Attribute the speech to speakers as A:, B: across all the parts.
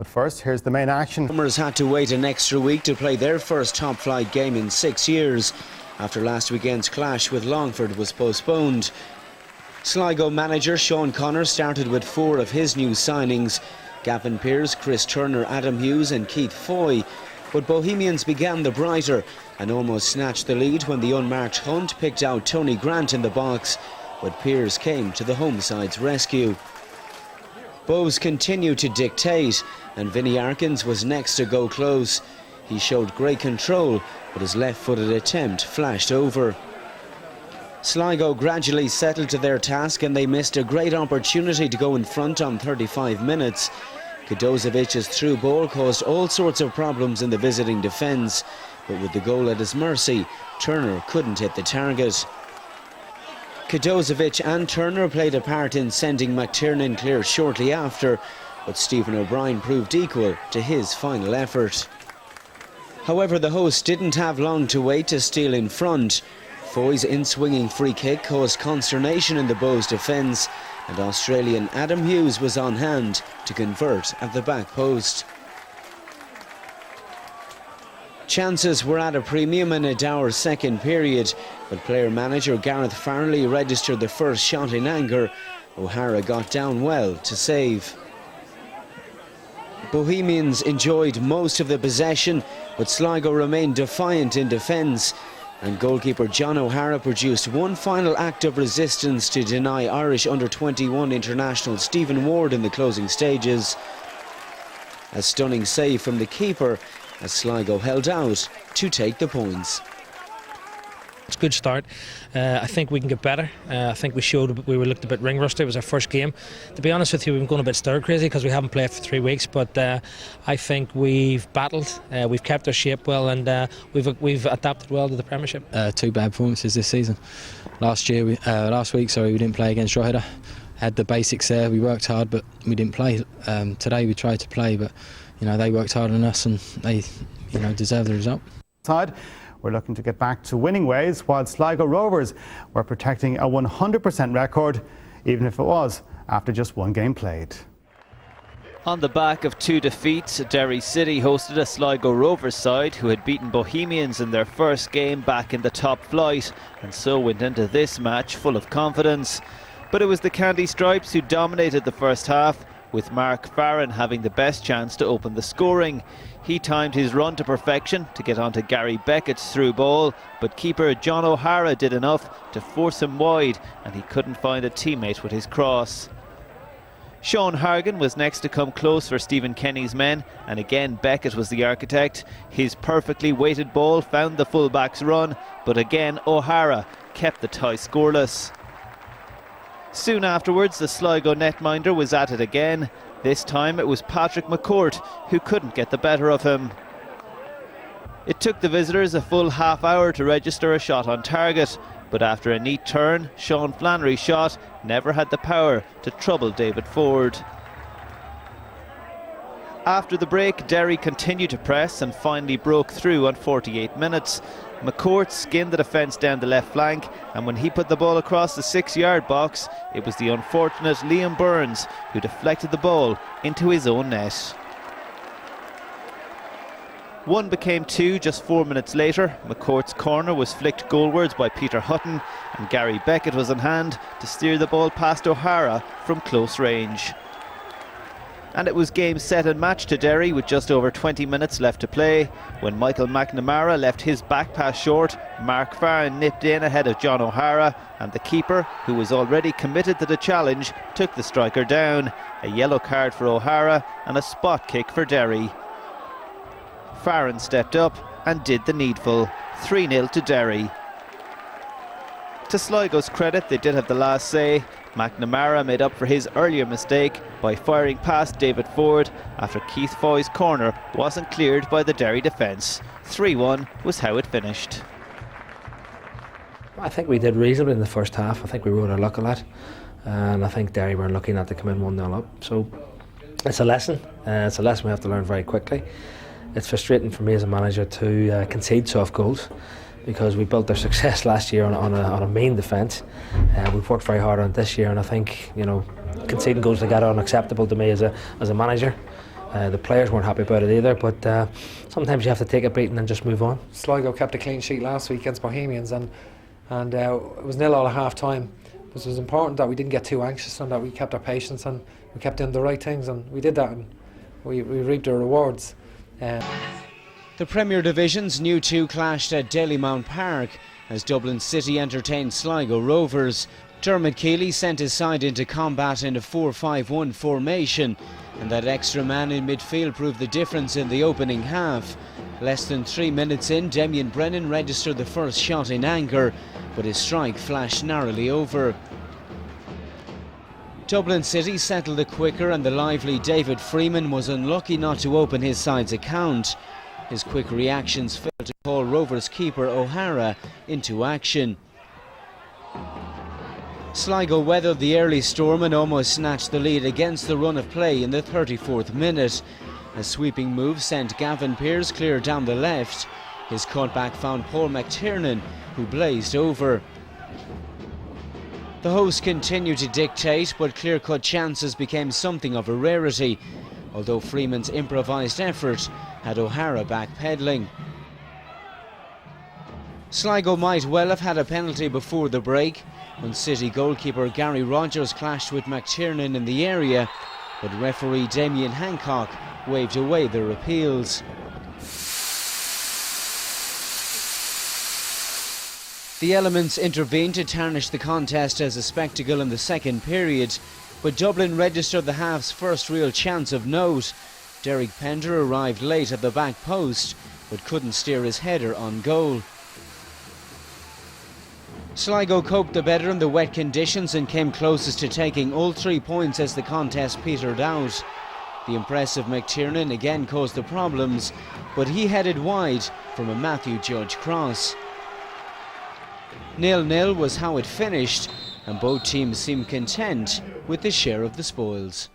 A: But first, here's the main action.
B: Bohs had to wait an extra week to play their first top-flight game in 6 years after last weekend's clash with Longford was postponed. Sligo manager Sean Connor started with 4 of his new signings: Gavin Pearce, Chris Turner, Adam Hughes and Keith Foy. But Bohemians began the brighter and almost snatched the lead when the unmarked Hunt picked out Tony Grant in the box, but Pearce came to the home side's rescue. Bohs continued to dictate, and Vinnie Arkins was next to go close. He showed great control, but his left-footed attempt flashed over. Sligo gradually settled to their task, and they missed a great opportunity to go in front on 35 minutes. Kadozevic's through ball caused all sorts of problems in the visiting defence, but with the goal at his mercy, Turner couldn't hit the target. Kadozevic and Turner played a part in sending McTiernan clear shortly after, but Stephen O'Brien proved equal to his final effort. However, the hosts didn't have long to wait to steal in front. Foy's in-swinging free kick caused consternation in the Bohs defence, and Australian Adam Hughes was on hand to convert at the back post. Chances were at a premium in a dour second period, but player-manager Gareth Farrelly registered the first shot in anger. O'Hara got down well to save. Bohemians enjoyed most of the possession, but Sligo remained defiant in defence, and goalkeeper John O'Hara produced one final act of resistance to deny Irish under-21 international Stephen Ward in the closing stages. A stunning save from the keeper as Sligo held out to take the points.
C: It's a good start. I think we can get better. I think we looked a bit ring rusty. It was our first game. To be honest with you, we've been going a bit stir crazy because we haven't played for 3 weeks. But I think we've battled. We've kept our shape well, and we've adapted well to the Premiership.
D: 2 bad performances this season. Last week, we didn't play against Drogheda. Had the basics there. We worked hard, but we didn't play. Today we tried to play, but they worked hard on us, and they deserve the result.
A: We're looking to get back to winning ways, while Sligo Rovers were protecting a 100% record, even if it was after just 1 game played.
E: On the back of 2 defeats, Derry City hosted a Sligo Rovers side who had beaten Bohemians in their first game back in the top flight, and so went into this match full of confidence. But it was the Candy Stripes who dominated the first half, with Mark Farren having the best chance to open the scoring. He timed his run to perfection to get onto Gary Beckett's through ball, but keeper John O'Hara did enough to force him wide, and he couldn't find a teammate with his cross. Sean Hargan was next to come close for Stephen Kenny's men, and again Beckett was the architect. His perfectly weighted ball found the fullback's run, but again O'Hara kept the tie scoreless. Soon afterwards, the Sligo netminder was at it again. This time it was Patrick McCourt who couldn't get the better of him. It took the visitors a full half hour to register a shot on target, but after a neat turn, Sean Flannery's shot never had the power to trouble David Ford. After the break, Derry continued to press and finally broke through on 48 minutes. McCourt skinned the defence down the left flank, and when he put the ball across the 6-yard box, it was the unfortunate Liam Burns who deflected the ball into his own net. 1 became 2 just 4 minutes later. McCourt's corner was flicked goalwards by Peter Hutton, and Gary Beckett was on hand to steer the ball past O'Hara from close range. And it was game, set and match to Derry with just over 20 minutes left to play. When Michael McNamara left his back pass short, Mark Farren nipped in ahead of John O'Hara, and the keeper, who was already committed to the challenge, took the striker down. A yellow card for O'Hara and a spot kick for Derry. Farren stepped up and did the needful. 3-0 to Derry. To Sligo's credit, they did have the last say. McNamara made up for his earlier mistake by firing past David Ford after Keith Foy's corner wasn't cleared by the Derry defence. 3-1 was how it finished.
C: I think we did reasonably in the first half. I think we rode our luck a lot, and I think Derry were lucky not to come in 1-0 up. So it's a lesson. It's a lesson we have to learn very quickly. It's frustrating for me as a manager to concede soft goals, because we built our success last year on a main defence. We've worked very hard on it this year, and I think conceding goals like that are unacceptable to me as a manager. The players weren't happy about it either, but sometimes you have to take a beating and just move on.
F: Sligo kept a clean sheet last week against Bohemians, and it was 0-0 at half time. But it was important that we didn't get too anxious and that we kept our patience and we kept doing the right things, and we did that, and we reaped the rewards.
B: The Premier Division's new two clashed at Dalymount Park as Dublin City entertained Sligo Rovers. Dermot Keeley sent his side into combat in a 4-5-1 formation, and that extra man in midfield proved the difference in the opening half. Less than 3 minutes in, Damien Brennan registered the first shot in anger, but his strike flashed narrowly over. Dublin City settled the quicker, and the lively David Freeman was unlucky not to open his side's account. His quick reactions failed to call Rovers keeper O'Hara into action. Sligo weathered the early storm and almost snatched the lead against the run of play in the 34th minute. A sweeping move sent Gavin Pearce clear down the left. His cutback found Paul McTiernan, who blazed over. The hosts continued to dictate, but clear-cut chances became something of a rarity, although Freeman's improvised effort had O'Hara backpedalling. Sligo might well have had a penalty before the break, when City goalkeeper Gary Rogers clashed with McTiernan in the area, but referee Damien Hancock waved away their appeals. The elements intervened to tarnish the contest as a spectacle in the second period, but Dublin registered the half's first real chance of note. Derek Pender arrived late at the back post, but couldn't steer his header on goal. Sligo coped the better in the wet conditions and came closest to taking all 3 points as the contest petered out. The impressive McTiernan again caused the problems, but he headed wide from a Matthew Judge cross. 0-0 was how it finished, and both teams seemed content with the share of the spoils.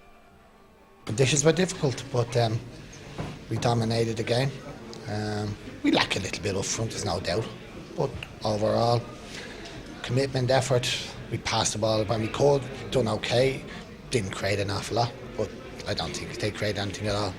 G: Conditions were difficult, but we dominated the game. We lack a little bit up front, there's no doubt, but overall, commitment, effort, we passed the ball when we could, done okay, didn't create an awful lot, but I don't think they created anything at all.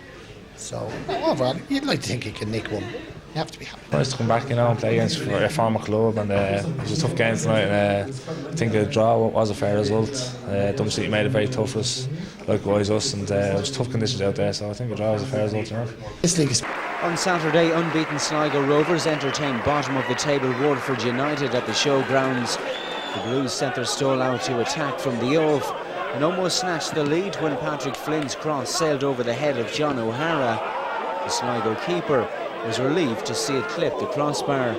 G: So overall, you'd like to think you can nick one. You have to be happy.
H: Nice to come back, and play against a former club, and it was a tough game tonight. And I think the draw was a fair result. Dublin City made it very tough for us, likewise us, and it was tough conditions out there. So I think the draw was a fair result.
G: This league is.
B: On Saturday, unbeaten Sligo Rovers entertained bottom of the table Waterford United at the showgrounds. The Blues sent their stall out to attack from the off and almost snatched the lead when Patrick Flynn's cross sailed over the head of John O'Hara. The Sligo keeper was relieved to see it clip the crossbar.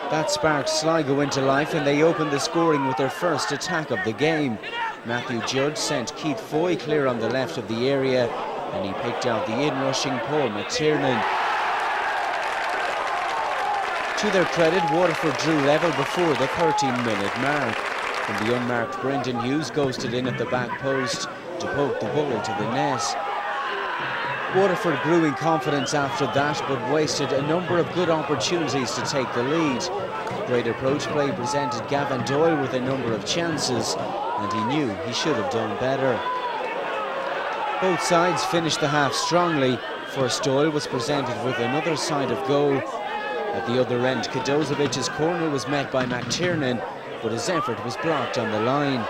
B: That sparked Sligo into life, and they opened the scoring with their first attack of the game. Matthew Judge sent Keith Foy clear on the left of the area, and he picked out the in-rushing Paul McTiernan. To their credit, Waterford drew level before the 13-minute mark, and the unmarked Brendan Hughes ghosted in at the back post to poke the ball to the net. Waterford grew in confidence after that, but wasted a number of good opportunities to take the lead. Great approach play presented Gavin Doyle with a number of chances, and he knew he should have done better. Both sides finished the half strongly. First Doyle was presented with another side of goal. At the other end, Kadozevic's corner was met by McTiernan, but his effort was blocked on the line.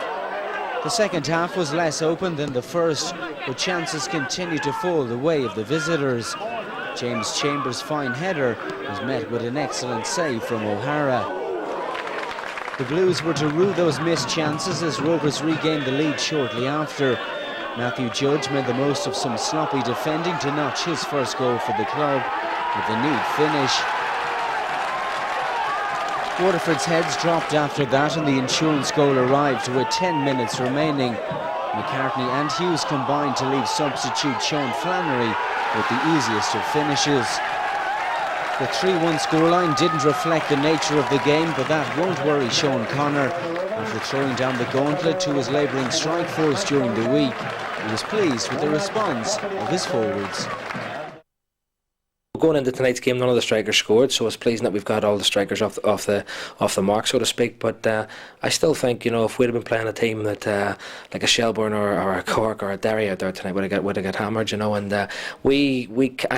B: The second half was less open than the first, but chances continued to fall the way of the visitors. James Chambers' fine header was met with an excellent save from O'Hara. The Blues were to rue those missed chances as Rovers regained the lead shortly after. Matthew Judge made the most of some sloppy defending to notch his first goal for the club with a neat finish. Waterford's heads dropped after that, and the insurance goal arrived with 10 minutes remaining. McCartney and Hughes combined to leave substitute Sean Flannery with the easiest of finishes. The 3-1 scoreline didn't reflect the nature of the game, but that won't worry Sean Connor. After throwing down the gauntlet to his labouring strike force during the week, he was pleased with the response of his forwards.
C: Going into tonight's game, none of the strikers scored, so it's pleasing that we've got all the strikers off the mark, so to speak. But I still think, you know, if we'd have been playing a team that like a Shelbourne or a Cork or a Derry out there tonight, would have got hammered, you know. And I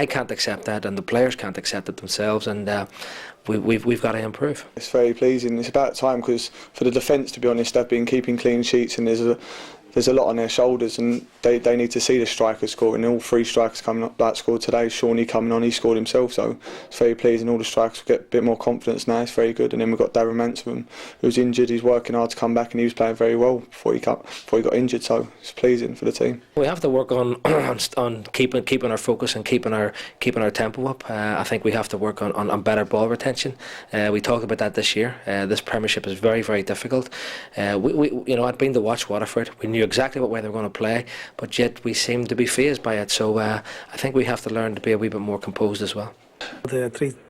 C: can't accept that, and the players can't accept it themselves, and we've got to improve.
I: It's very pleasing. It's about time, because for the defence, to be honest, they've been keeping clean sheets, and there's a lot on their shoulders, and they need to see the strikers scoring. All 3 strikers coming up that scored today. Shawnee coming on, he scored himself, so it's very pleasing. All the strikers will get a bit more confidence now. It's very good. And then we've got Darren Mansfield, who's injured. He's working hard to come back, and he was playing very well before he got injured. So it's pleasing for the team. We
C: have to work on keeping our focus and keeping our tempo up. I think we have to work on better ball retention. We talked about that this year. This Premiership is very, very difficult. I'd been to watch Waterford. We knew exactly what way they were going to play, but yet we seemed to be fazed by it. So I think we have to learn to be a wee bit more composed as well.
J: The